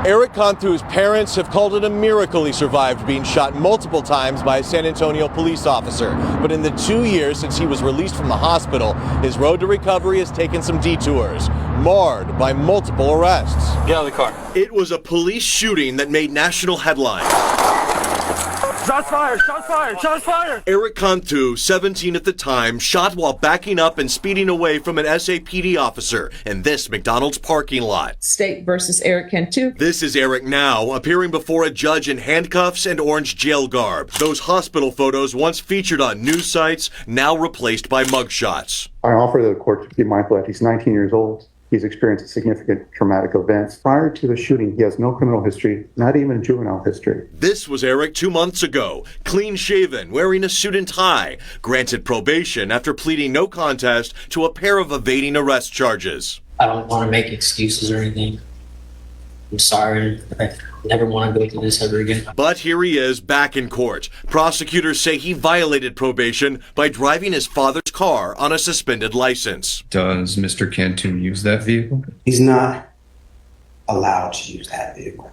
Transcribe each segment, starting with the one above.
Eric Cantu's parents have called it a miracle he survived being shot multiple times by a San Antonio police officer. But in the 2 years since he was released from the hospital, his road to recovery has taken some detours, marred by multiple arrests. Get out of the car. It was a police shooting that made national headlines. Shots fired! Shots fired! Shots fired! Eric Cantu, 17 at the time, shot while backing up and speeding away from an SAPD officer in this McDonald's parking lot. State versus Eric Cantu. This is Eric now, appearing before a judge in handcuffs and orange jail garb. Those hospital photos once featured on news sites, now replaced by mugshots. I offer the court to be mindful that he's 19 years old. He's experienced significant traumatic events. Prior to the shooting, he has no criminal history, not even juvenile history. This was Eric 2 months ago, clean-shaven, wearing a suit and tie, granted probation after pleading no contest to a pair of evading arrest charges. I don't want to make excuses or anything. I'm sorry. I never want to go through this ever again. But here he is back in court. Prosecutors say he violated probation by driving his father's car on a suspended license. Does Mr. Cantu use that vehicle? He's not allowed to use that vehicle.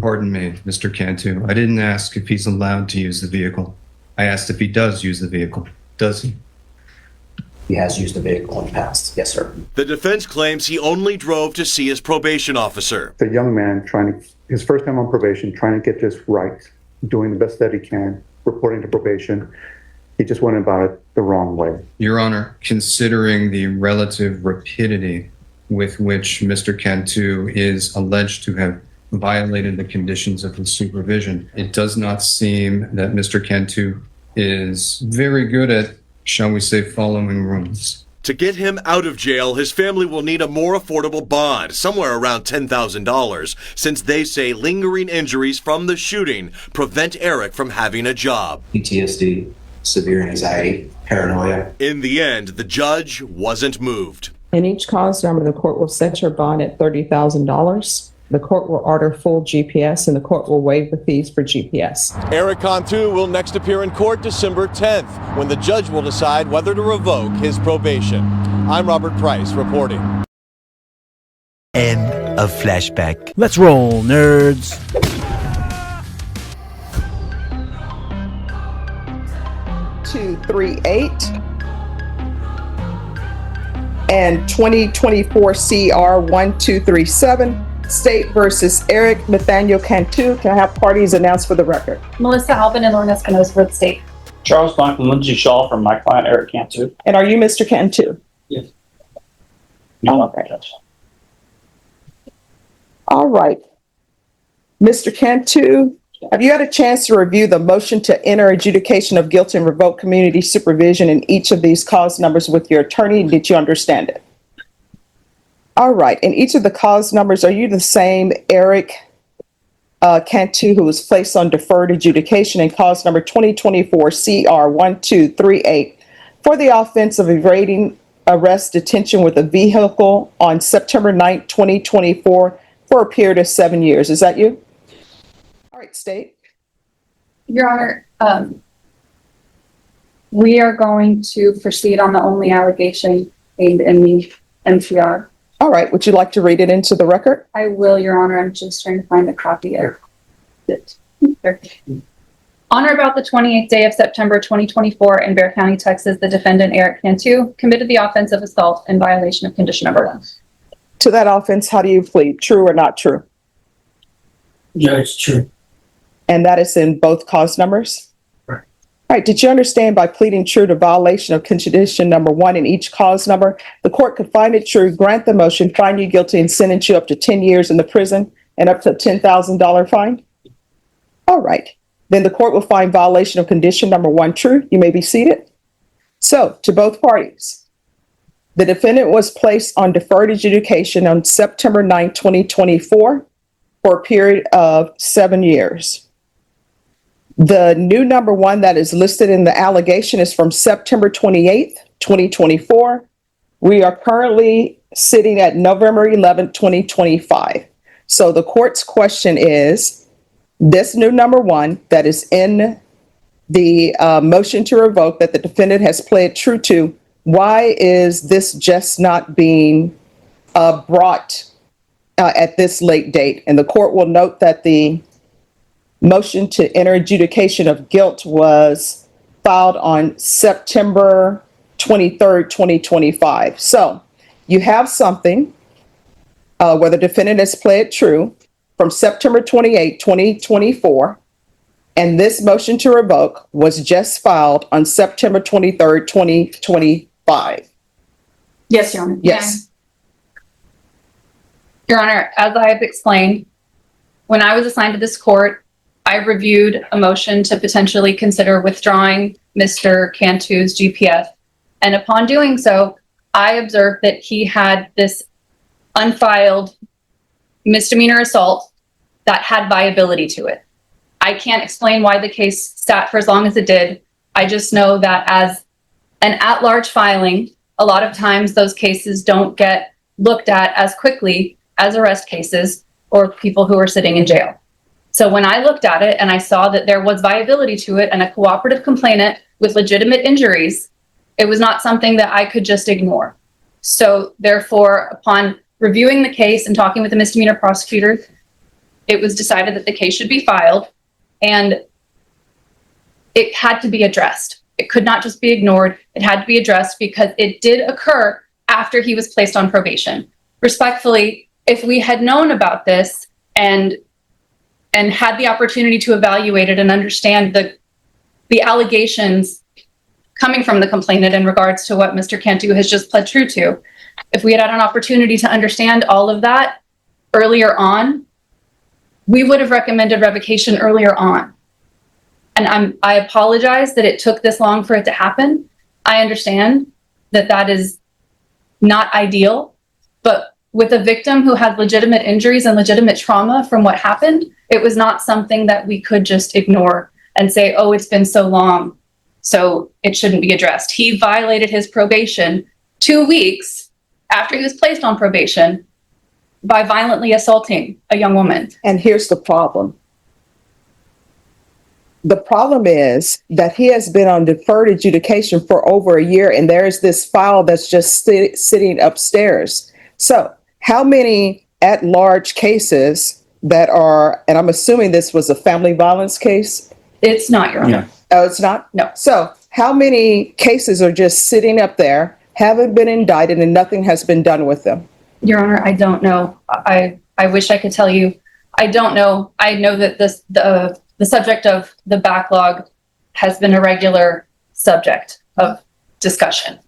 Pardon me, Mr. Cantu. I didn't ask if he's allowed to use the vehicle. I asked if he does use the vehicle. Does he? He has used the vehicle in the past. Yes, sir. The defense claims he only drove to see his probation officer. The young man his first time on probation, trying to get this right, doing the best that he can, reporting to probation. He just went about it the wrong way. Your Honor, considering the relative rapidity with which Mr. Cantu is alleged to have violated the conditions of his supervision, it does not seem that Mr. Cantu is very good at, shall we say, following rules. To get him out of jail, his family will need a more affordable bond, somewhere around $10,000, since they say lingering injuries from the shooting prevent Eric from having a job. PTSD, severe anxiety, paranoia. In the end, the judge wasn't moved. In each cause number, the court will set your bond at $30,000. The court will order full GPS, and the court will waive the fees for GPS. Eric Cantu will next appear in court December 10th, when the judge will decide whether to revoke his probation. I'm Robert Price reporting. End of flashback. Let's roll, nerds. Two, 3, 8. And 2024 CR 1237. State versus Eric Nathaniel Cantu. Can I have parties announced for the record? Melissa Alvin and Lauren Espinosa for the state. Charles Blank and Lindsay Shaw from my client Eric Cantu. And are you Mr. Cantu? Yes. All right. All right. Mr. Cantu, have you had a chance to review the motion to enter adjudication of guilt and revoke community supervision in each of these cause numbers with your attorney? Did you understand it? All right. In each of the cause numbers, are you the same Eric Cantu who was placed on deferred adjudication in cause number 2024 CR 1238 for the offense of evading arrest detention with a vehicle on September 9, 2024 for a period of 7 years? Is that you? All right, state. Your Honor, we are going to proceed on the only allegation made in the MPR. All right. Would you like to read it into the record? I will, Your Honor. I'm just trying to find a copy of it. On or about the 28th day of September 2024 in Bexar County, Texas, the defendant, Eric Cantu, committed the offense of assault in violation of condition number 1. To that offense, how do you plead? True or not true? Yeah, it's true. And that is in both cause numbers? All right. Did you understand by pleading true to violation of condition number 1 in each cause number, the court could find it true, grant the motion, find you guilty, and sentence you up to 10 years in the prison and up to a $10,000 fine? All right. Then the court will find violation of condition number 1 true. You may be seated. So, to both parties, the defendant was placed on deferred adjudication on September 9, 2024 for a period of 7 years. The new number 1 that is listed in the allegation is from September 28th, 2024. We are currently sitting at November 11th, 2025. So the court's question is, this new number 1 that is in the motion to revoke that the defendant has pled true to, why is this just not being brought at this late date. And the court will note that the motion to enter adjudication of guilt was filed on September 23rd, 2025. So you have something where the defendant has pled true from September 28, 2024. And this motion to revoke was just filed on September 23rd, 2025. Yes, Your Honor. Yes. Your Honor, as I have explained, when I was assigned to this court, I reviewed a motion to potentially consider withdrawing Mr. Cantu's GPS. And upon doing so, I observed that he had this unfiled misdemeanor assault that had viability to it. I can't explain why the case sat for as long as it did. I just know that as an at-large filing, a lot of times those cases don't get looked at as quickly as arrest cases or people who are sitting in jail. So when I looked at it and I saw that there was viability to it and a cooperative complainant with legitimate injuries, it was not something that I could just ignore. So therefore, upon reviewing the case and talking with the misdemeanor prosecutor, it was decided that the case should be filed and it had to be addressed. It could not just be ignored. It had to be addressed because it did occur after he was placed on probation. Respectfully, if we had known about this and had the opportunity to evaluate it and understand the allegations coming from the complainant in regards to what Mr. Cantu has just pled true to, if we had had an opportunity to understand all of that earlier on, we would have recommended revocation earlier on. And I apologize that it took this long for it to happen. I understand that that is not ideal, but with a victim who had legitimate injuries and legitimate trauma from what happened, it was not something that we could just ignore and say, oh, it's been so long, so it shouldn't be addressed. He violated his probation 2 weeks after he was placed on probation by violently assaulting a young woman. And here's the problem. The problem is that he has been on deferred adjudication for over a year, and there's this file that's just sitting upstairs. So how many at-large cases that are, and I'm assuming this was a family violence case? It's not, Your Honor. Oh, it's not? No. So how many cases are just sitting up there, haven't been indicted, and nothing has been done with them? Your Honor, I don't know. I wish I could tell you. I don't know. I know that the subject of the backlog has been a regular subject of discussion.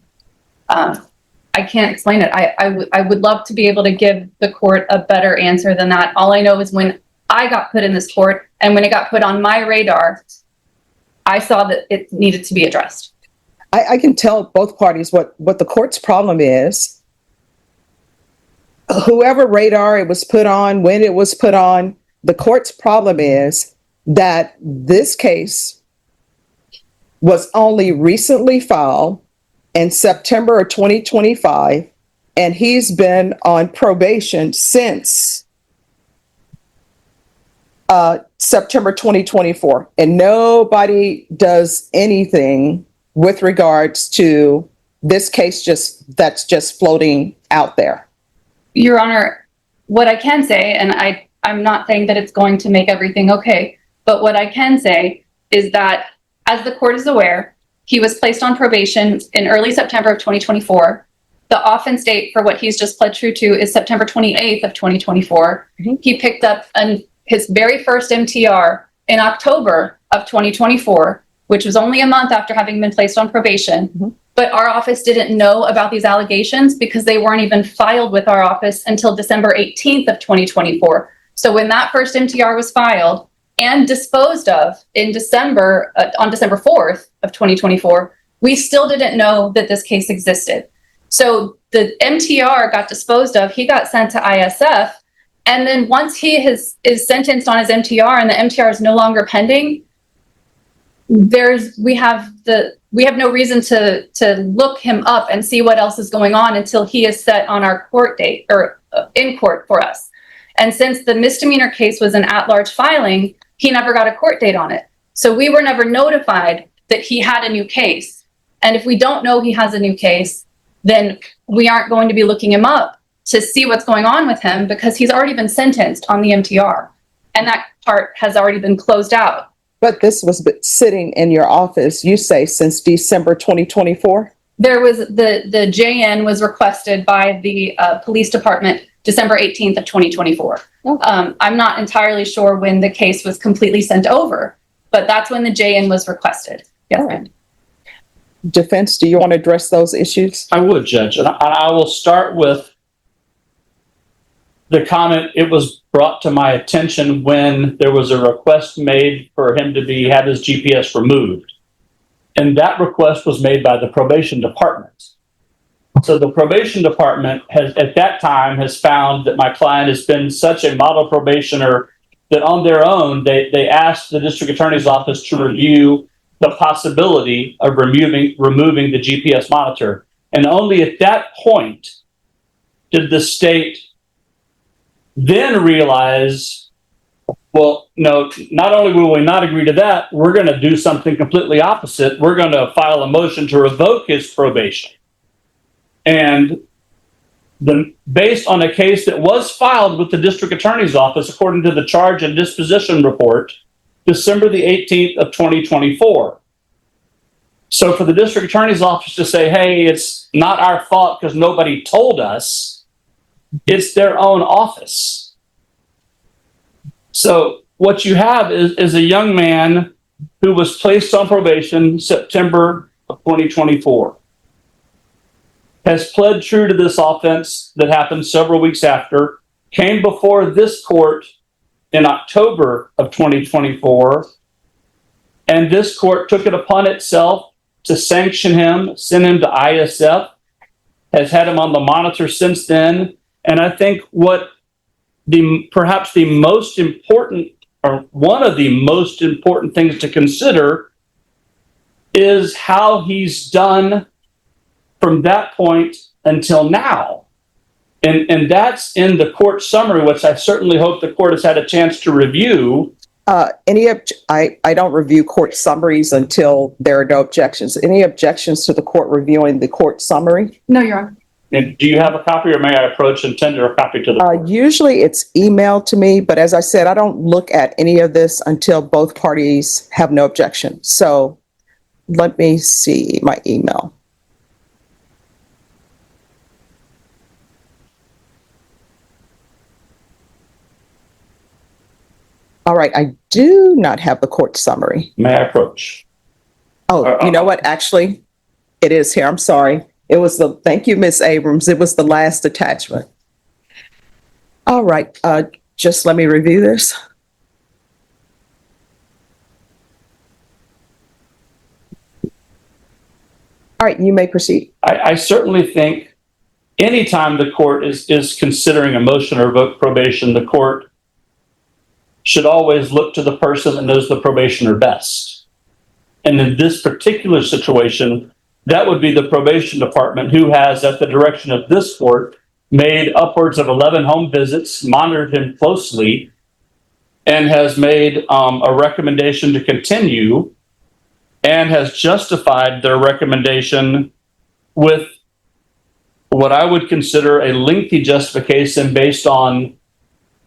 I can't explain it. I would love to be able to give the court a better answer than that. All I know is when I got put in this court and when it got put on my radar, I saw that it needed to be addressed. I can tell both parties what the court's problem is. Whoever radar it was put on, when it was put on, the court's problem is that this case was only recently filed in September of 2025, and he's been on probation since September 2024, and nobody does anything with regards to this case that's just floating out there. Your Honor, what I can say, and I'm not saying that it's going to make everything okay, but what I can say is that, as the court is aware, he was placed on probation in early September of 2024. The offense date for what he's just pled true to is September 28th of 2024. Mm-hmm. He picked up his very first MTR in October of 2024, which was only a month after having been placed on probation. Mm-hmm. But our office didn't know about these allegations because they weren't even filed with our office until December 18th of 2024. So when that first MTR was filed and disposed of in December, on December 4th of 2024, we still didn't know that this case existed. So the MTR got disposed of, he got sent to ISF, and then once he is sentenced on his MTR and the MTR is no longer pending, we have no reason to look him up and see what else is going on until he is set on our court date or in court for us. And since the misdemeanor case was an at-large filing, he never got a court date on it. So we were never notified that he had a new case. And if we don't know he has a new case, then we aren't going to be looking him up to see what's going on with him because he's already been sentenced on the MTR. And that part has already been closed out. But this was sitting in your office, you say, since December 2024? There was the JN was requested by the police department December 18th of 2024. Okay. I'm not entirely sure when the case was completely sent over, but that's when the JN was requested. Yes, ma'am. Defense, do you want to address those issues? I would, Judge. And I will start with the comment. It was brought to my attention when there was a request made for him to have his GPS removed. And that request was made by the probation department. So the probation department has, at that time, has found that my client has been such a model probationer that on their own, they asked the district attorney's office to review the possibility of removing the GPS monitor. And only at that point did the state then realize, well, no, not only will we not agree to that, we're going to do something completely opposite. We're going to file a motion to revoke his probation. And based on a case that was filed with the district attorney's office, according to the charge and disposition report, December the 18th of 2024. So for the district attorney's office to say, hey, it's not our fault because nobody told us, it's their own office. So what you have is a young man who was placed on probation September of 2024, has pled true to this offense that happened several weeks after, came before this court in October of 2024, and this court took it upon itself to sanction him, send him to ISF, has had him on the monitor since then. And I think what perhaps the most important, or one of the most important things to consider is how he's done from that point until now. And that's in the court summary, which I certainly hope the court has had a chance to review. I don't review court summaries until there are no objections. Any objections to the court reviewing the court summary? No, Your Honor. And do you have a copy, or may I approach and tender a copy to the court? Usually it's emailed to me, but as I said, I don't look at any of this until both parties have no objection. So let me see my email. All right, I do not have the court summary. May I approach? Oh, you know what? Actually, it is here. I'm sorry. It was thank you, Ms. Abrams. It was the last attachment. All right, just let me review this. All right, you may proceed. I certainly think anytime the court is considering a motion to revoke probation, the court should always look to the person that knows the probationer best. And in this particular situation, that would be the probation department, who has, at the direction of this court, made upwards of 11 home visits, monitored him closely, and has made a recommendation to continue, and has justified their recommendation with what I would consider a lengthy justification based on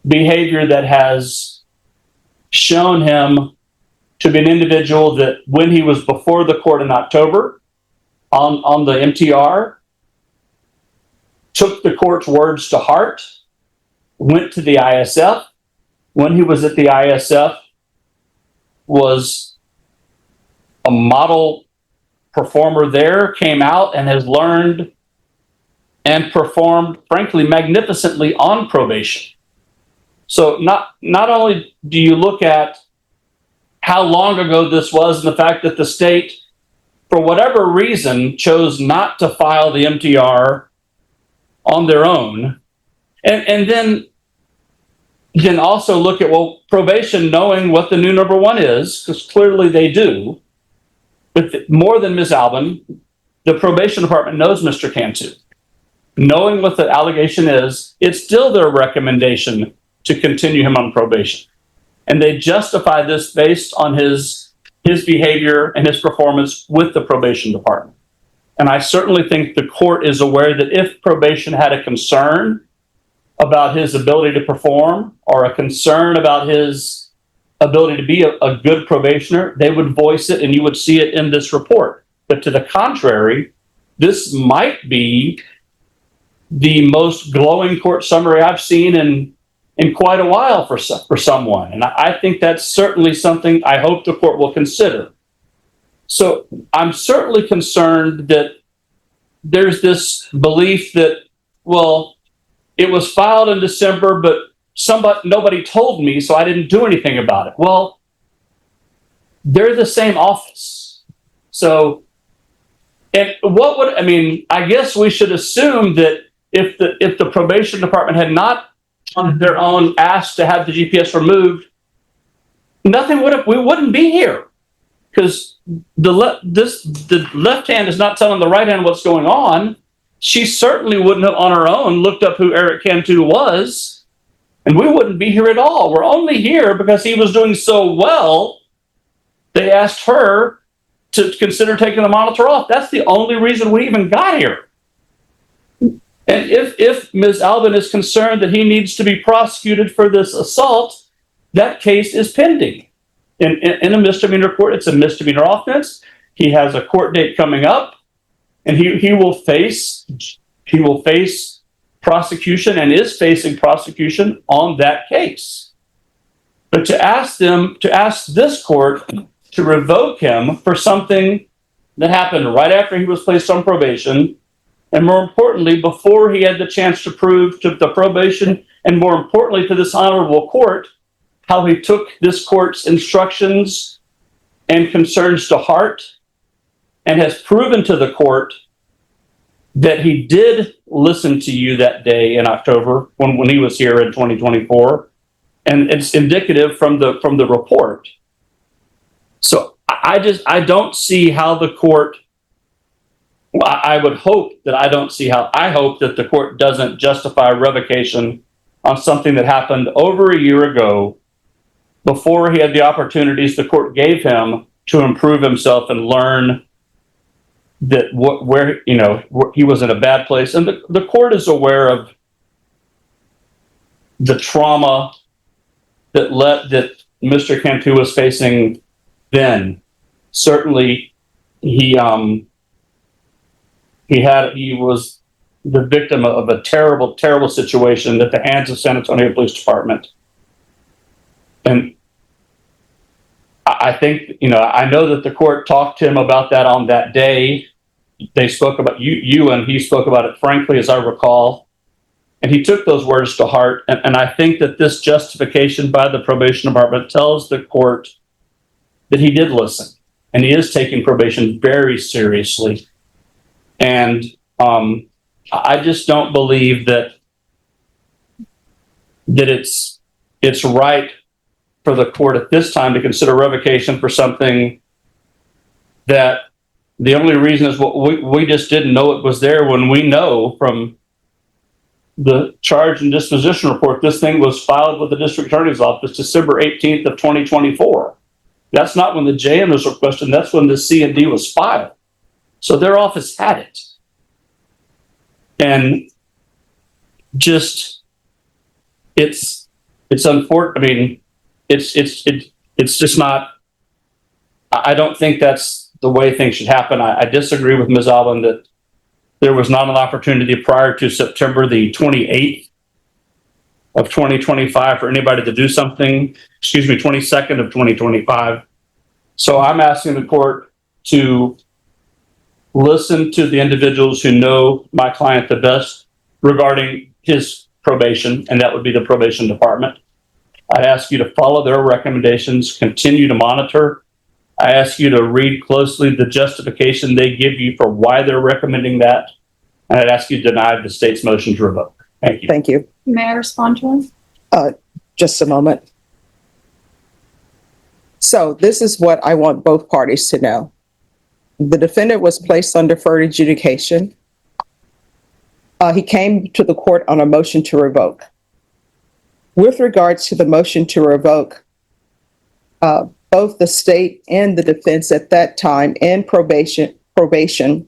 behavior that has shown him to be an individual that, when he was before the court in October on the MTR, took the court's words to heart, went to the ISF. When he was at the ISF, was a model performer there, came out and has learned and performed, frankly, magnificently on probation. So not only do you look at how long ago this was, and the fact that the state, for whatever reason, chose not to file the MTR on their own, and then also look at, well, probation, knowing what the new number one is, because clearly they do, but more than Ms. Albin, the probation department knows Mr. Cantu. Knowing what the allegation is, it's still their recommendation to continue him on probation. And they justify this based on his behavior and his performance with the probation department. And I certainly think the court is aware that if probation had a concern about his ability to perform or a concern about his ability to be a good probationer, they would voice it and you would see it in this report. But to the contrary, this might be the most glowing court summary I've seen in quite a while for someone. And I think that's certainly something I hope the court will consider. So I'm certainly concerned that there's this belief that, well, it was filed in December, but nobody told me, so I didn't do anything about it. Well, they're the same office. So, and I guess we should assume that if the probation department had not on their own asked to have the GPS removed, we wouldn't be here. Because the left hand is not telling the right hand what's going on. She certainly wouldn't have on her own looked up who Eric Cantu was, and we wouldn't be here at all. We're only here because he was doing so well, they asked her to consider taking the monitor off. That's the only reason we even got here. And if Ms. Alvin is concerned that he needs to be prosecuted for this assault, that case is pending. In a misdemeanor court, it's a misdemeanor offense. He has a court date coming up, and he will face prosecution and is facing prosecution on that case. But to ask this court to revoke him for something that happened right after he was placed on probation, and more importantly, before he had the chance to prove to the probation, and more importantly to this honorable court, how he took this court's instructions and concerns to heart and has proven to the court that he did listen to you that day in October when he was here in 2024. And it's indicative from the report. So I don't see how the court, I hope that the court doesn't justify revocation on something that happened over a year ago, before he had the opportunities the court gave him to improve himself and learn that where he was in a bad place. And the court is aware of the trauma that Mr. Cantu was facing then. Certainly he was the victim of a terrible, terrible situation at the hands of San Antonio Police Department. And I think, I know that the court talked to him about that on that day. They spoke about you and he spoke about it frankly, as I recall. And he took those words to heart. And I think that this justification by the probation department tells the court that he did listen. And he is taking probation very seriously. And I just don't believe that it's right for the court at this time to consider revocation for something that the only reason is we just didn't know it was there, when we know from the charge and disposition report, this thing was filed with the district attorney's office December 18th of 2024. That's not when the JM was requested, that's when the C&D was filed. So their office had it. And just, it's unfortunate. It's just not, I don't think that's the way things should happen. I disagree with Ms. Alvin that there was not an opportunity prior to September the 28th of 2025 for anybody to do something, 22nd of 2025. So I'm asking the court to listen to the individuals who know my client the best regarding his probation, and that would be the probation department. I ask you to follow their recommendations, continue to monitor. I ask you to read closely the justification they give you for why they're recommending that. And I'd ask you to deny the state's motion to revoke. Thank you. Thank you. May I respond to him? Just a moment. So this is what I want both parties to know. The defendant was placed on deferred adjudication. He came to the court on a motion to revoke. With regards to the motion to revoke, both the state and the defense at that time and probation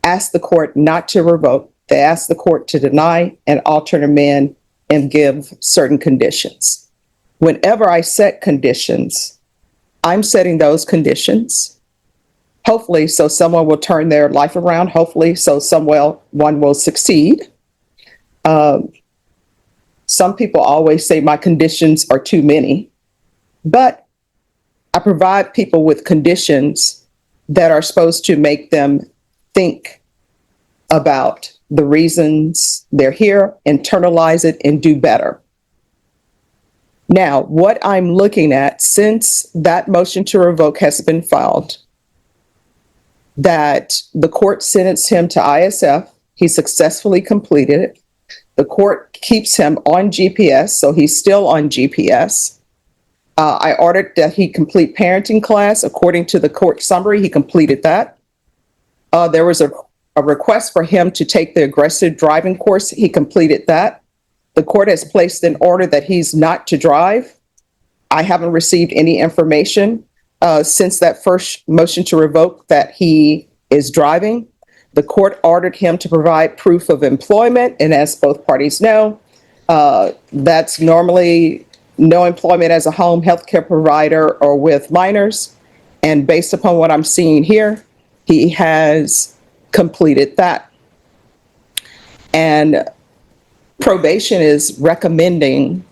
asked the court not to revoke. They asked the court to deny and alter and amend and give certain conditions. Whenever I set conditions, I'm setting those conditions, hopefully so someone will turn their life around, hopefully so one will succeed. Some people always say my conditions are too many, but I provide people with conditions that are supposed to make them think about the reasons they're here, internalize it, and do better. Now, what I'm looking at, since that motion to revoke has been filed, that the court sentenced him to ISF, he successfully completed it. The court keeps him on GPS, so he's still on GPS. I ordered that he complete parenting class. According to the court summary, he completed that. There was a request for him to take the aggressive driving course. He completed that. The court has placed an order that he's not to drive. I haven't received any information since that first motion to revoke that he is driving. The court ordered him to provide proof of employment, and as both parties know, that's normally no employment as a home healthcare provider or with minors. And based upon what I'm seeing here, he has completed that. And probation is recommending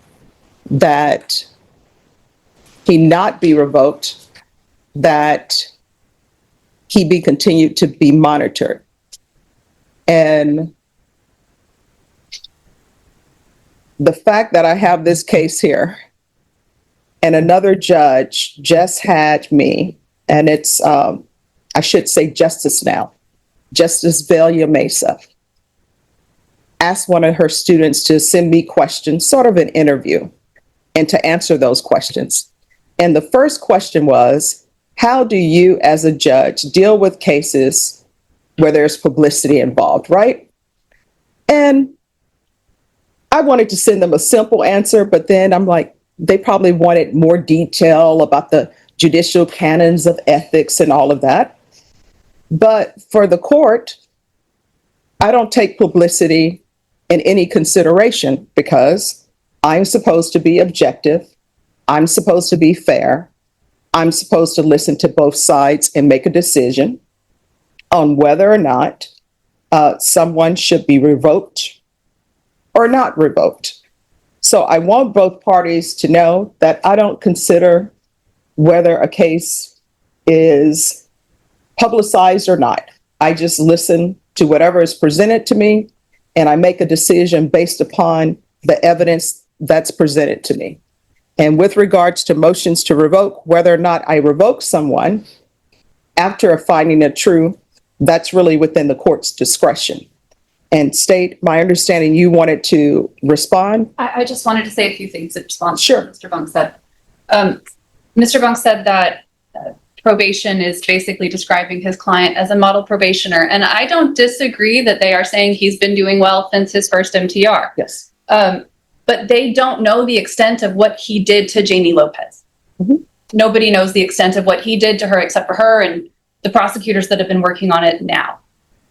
that he not be revoked, that he be continued to be monitored. And the fact that I have this case here and another judge just had me, and it's, I should say justice now, Justice Velia Mesa, asked one of her students to send me questions, sort of an interview, and to answer those questions. And the first question was, how do you as a judge deal with cases where there's publicity involved, right? And I wanted to send them a simple answer, but then I'm like, they probably wanted more detail about the judicial canons of ethics and all of that. But for the court, I don't take publicity in any consideration because I'm supposed to be objective. I'm supposed to be fair. I'm supposed to listen to both sides and make a decision on whether or not someone should be revoked or not revoked. So I want both parties to know that I don't consider whether a case is publicized or not. I just listen to whatever is presented to me, and I make a decision based upon the evidence that's presented to me. And with regards to motions to revoke, whether or not I revoke someone after a finding of true, that's really within the court's discretion. And State, my understanding, you wanted to respond? I just wanted to say a few things in response Sure. to what Mr. Bunk said. Mr. Bunk said that probation is basically describing his client as a model probationer. And I don't disagree that they are saying he's been doing well since his first MTR. Yes. But they don't know the extent of what he did to Janie Lopez. Mhm. Nobody knows the extent of what he did to her except for her and the prosecutors that have been working on it now.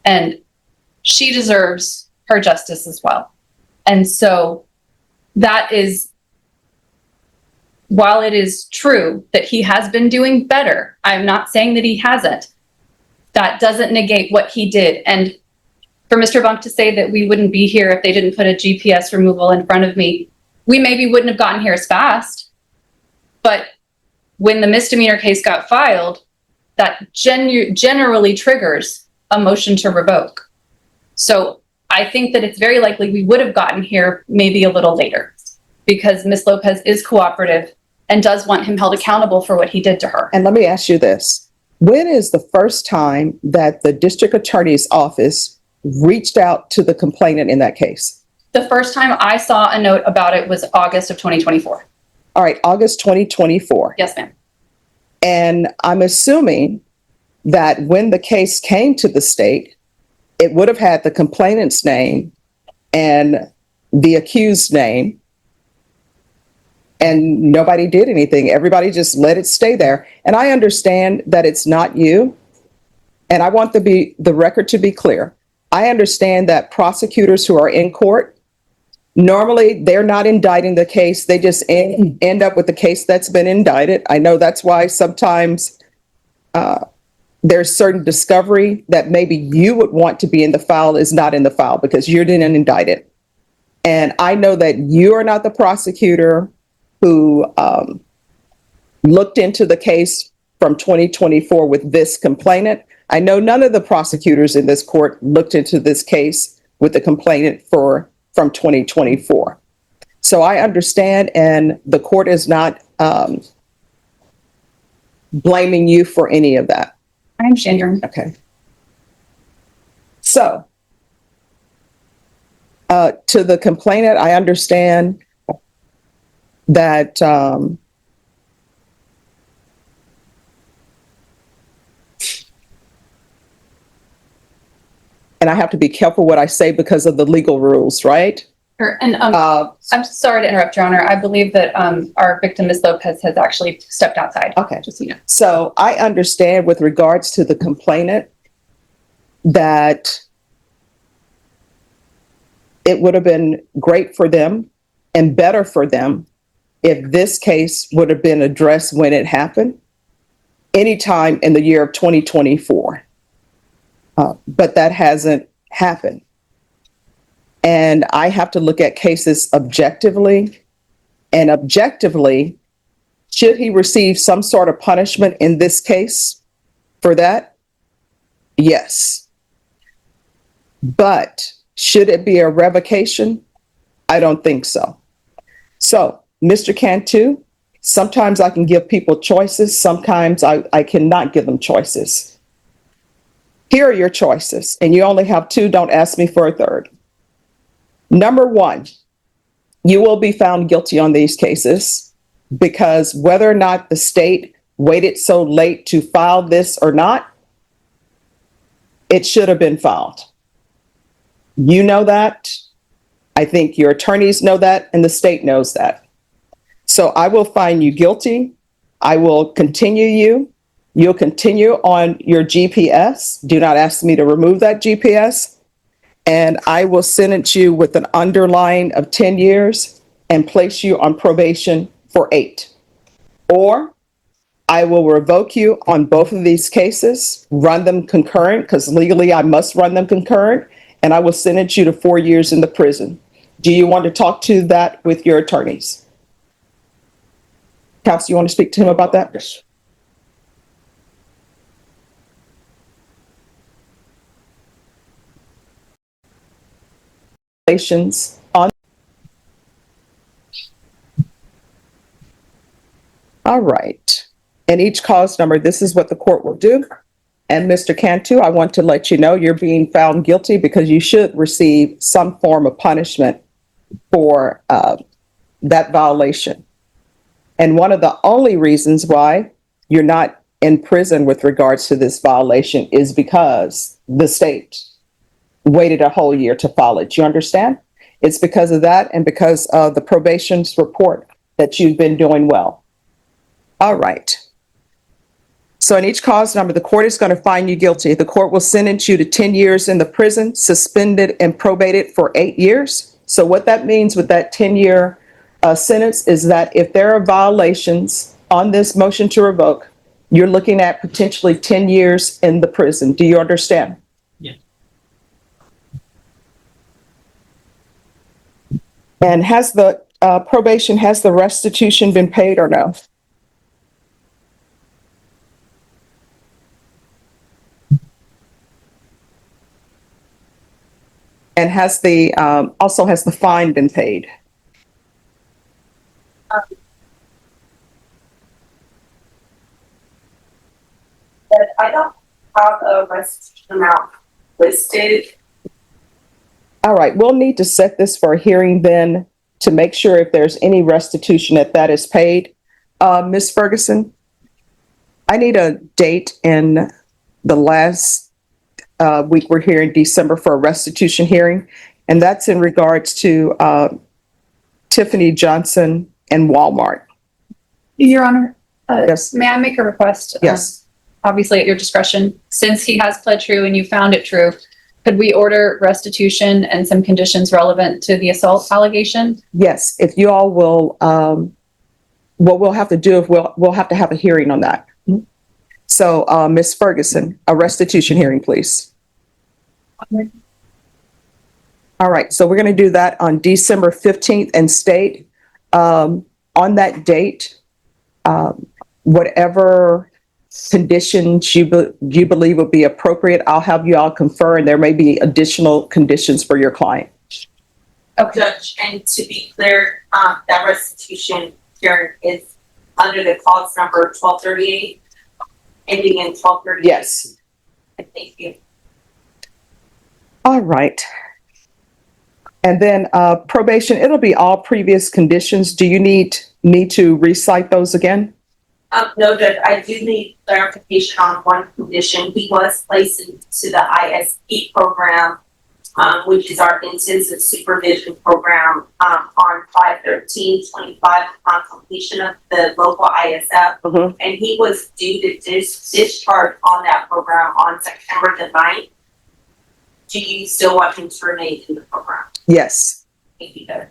And she deserves her justice as well. And so that is, while it is true that he has been doing better, I'm not saying that he hasn't. That doesn't negate what he did. And for Mr. Bunk to say that we wouldn't be here if they didn't put a GPS removal in front of me, we maybe wouldn't have gotten here as fast. But when the misdemeanor case got filed, that generally triggers a motion to revoke. So I think that it's very likely we would have gotten here maybe a little later because Ms. Lopez is cooperative and does want him held accountable for what he did to her. And let me ask you this. When is the first time that the district attorney's office reached out to the complainant in that case? The first time I saw a note about it was August of 2024. All right, August 2024. Yes, ma'am. And I'm assuming that when the case came to the state, it would have had the complainant's name and the accused name, and nobody did anything. Everybody just let it stay there. And I understand that it's not you. And I want the record to be clear. I understand that prosecutors who are in court Normally, they're not indicting the case. They just end up with the case that's been indicted. I know that's why sometimes there's certain discovery that maybe you would want to be in the file is not in the file because you didn't indict it. And I know that you are not the prosecutor who looked into the case from 2024 with this complainant. I know none of the prosecutors in this court looked into this case with the complainant from 2024. So I understand, and the court is not blaming you for any of that. I understand, Your Honor. Okay. So, to the complainant, I understand that and I have to be careful what I say because of the legal rules, right? Sure. And I'm sorry to interrupt, Your Honor. I believe that our victim, Ms. Lopez, has actually stepped outside. Okay. Just so you know. So I understand with regards to the complainant that it would have been great for them and better for them if this case would have been addressed when it happened, anytime in the year of 2024. But that hasn't happened. And I have to look at cases objectively. And objectively, should he receive some sort of punishment in this case for that? Yes. But should it be a revocation? I don't think so. So, Mr. Cantu, sometimes I can give people choices. Sometimes I cannot give them choices. Here are your choices, and you only have two. Don't ask me for a third. Number one, you will be found guilty on these cases because whether or not the state waited so late to file this or not, it should have been filed. You know that. I think your attorneys know that, and the state knows that. So I will find you guilty. I will continue you. You'll continue on your GPS. Do not ask me to remove that GPS. And I will sentence you with an underline of 10 years and place you on probation for 8. Or I will revoke you on both of these cases, run them concurrent, because legally I must run them concurrent, and I will sentence you to 4 years in the prison. Do you want to talk to that with your attorneys? Counsel, you want to speak to him about that? Yes. On. All right. And each cause number, this is what the court will do. And Mr. Cantu, I want to let you know you're being found guilty because you should receive some form of punishment for that violation. And one of the only reasons why you're not in prison with regards to this violation is because the state waited a whole year to file it. You understand? It's because of that and because of the probation's report that you've been doing well. All right. So in each cause number, the court is going to find you guilty. The court will sentence you to 10 years in the prison, suspended and probated for 8 years. So what that means with that 10-year sentence is that if there are violations on this motion to revoke, you're looking at potentially 10 years in the prison. Do you understand? Yeah. And has the probation, has the restitution been paid or no? And has the also has the fine been paid? But I don't have a restitution amount listed. All right, we'll need to set this for a hearing then to make sure if there's any restitution that is paid. Ms. Ferguson, I need a date in the last week we're here in December for a restitution hearing, and that's in regards to Tiffany Johnson and Walmart. Your Honor, Yes. may I make a request? Yes. Obviously at your discretion, since he has pled true and you found it true, Could we order restitution and some conditions relevant to the assault allegation? Yes, if you all will, what we'll have to do is we'll have to have a hearing on that. So, Ms. Ferguson, a restitution hearing, please. All right, so we're going to do that on December 15th and state, on that date, whatever conditions you believe would be appropriate, I'll have you all confer, and there may be additional conditions for your client. Okay. Judge, and to be clear, that restitution hearing is under the clause number 1238, ending in 1238. Yes. Thank you. All right. And then probation, it'll be all previous conditions. Do you need me to recite those again? No, Judge, I do need clarification on one condition. He was placed into the ISP program, which is our intensive supervision program, on 5/13/25 upon completion of the local ISF. And he was due to discharge on that program on September the 9th. Do you still want him to remain in the program? Yes. Thank you, Judge.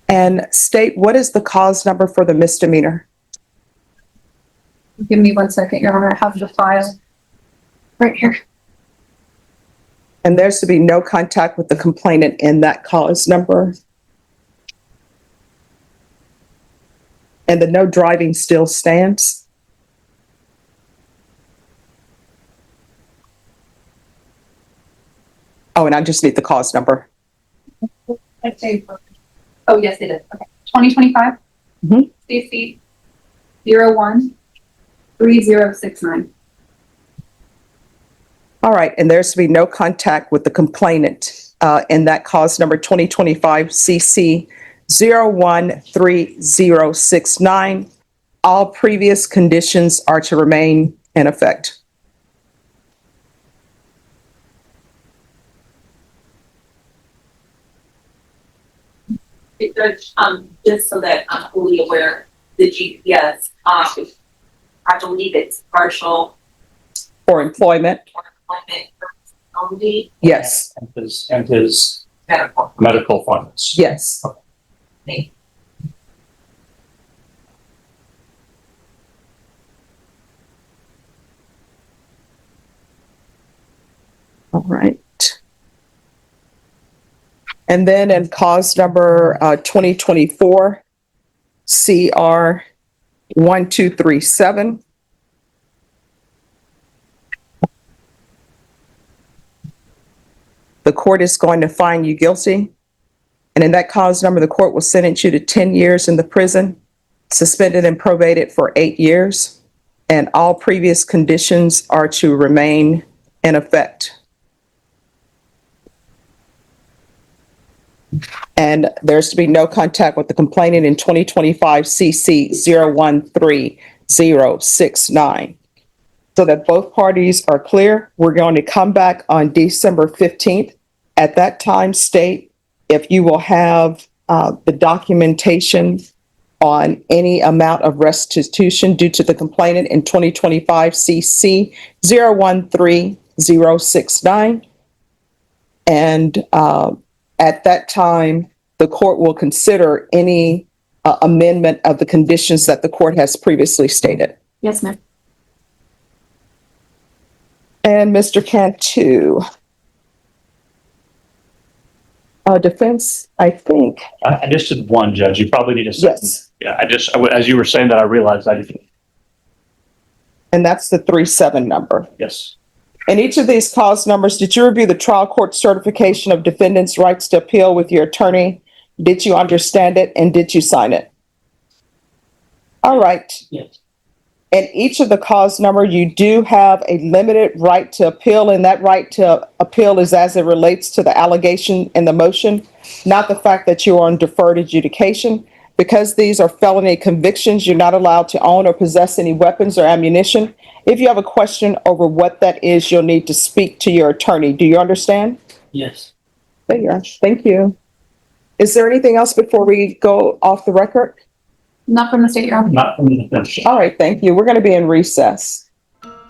And state, what is the cause number for the misdemeanor? Give me 1 second, Your Honor. I have the file right here. And there's to be no contact with the complainant in that cause number. And the no driving still stands. Oh, and I just need the cause number. Oh, yes, it is. Okay. 2025 CC 013069. All right, and there's to be no contact with the complainant in that cause number 2025 CC 013069. All previous conditions are to remain in effect. Judge, just so that I'm fully aware, the GPS, I believe it's partial For employment, for employment purposes only. yes, And his Medical. medical appointments. yes. Thank you. All right. And then in cause number 2024 CR 1237. The court is going to find you guilty. And in that cause number, the court will sentence you to 10 years in the prison, suspended and probated for 8 years. And all previous conditions are to remain in effect. And there's to be no contact with the complainant in 2025 CC 013069. So that both parties are clear, we're going to come back on December 15th. At that time, state if you will have the documentation on any amount of restitution due to the complainant in 2025 CC 013069. And at that time, the court will consider any amendment of the conditions that the court has previously stated. Yes, ma'am. And Mr. Cantu. Defense, I think. I just did one, Judge. You probably need a second. Yes. Yeah, as you were saying that, I realized I didn't. And that's the 37 number. Yes. In each of these cause numbers, did you review the trial court certification of defendant's rights to appeal with your attorney? Did you understand it and did you sign it? All right. Yes. In each of the cause number, you do have a limited right to appeal, and that right to appeal is as it relates to the allegation in the motion, not the fact that you are on deferred adjudication. Because these are felony convictions, you're not allowed to own or possess any weapons or ammunition. If you have a question over what that is, you'll need to speak to your attorney. Do you understand? Yes. There you are. Thank you. Is there anything else before we go off the record? Not from the state, Your Honor. Not from the defense. All right, thank you. We're going to be in recess.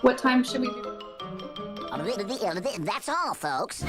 What time should we do? That's all, folks.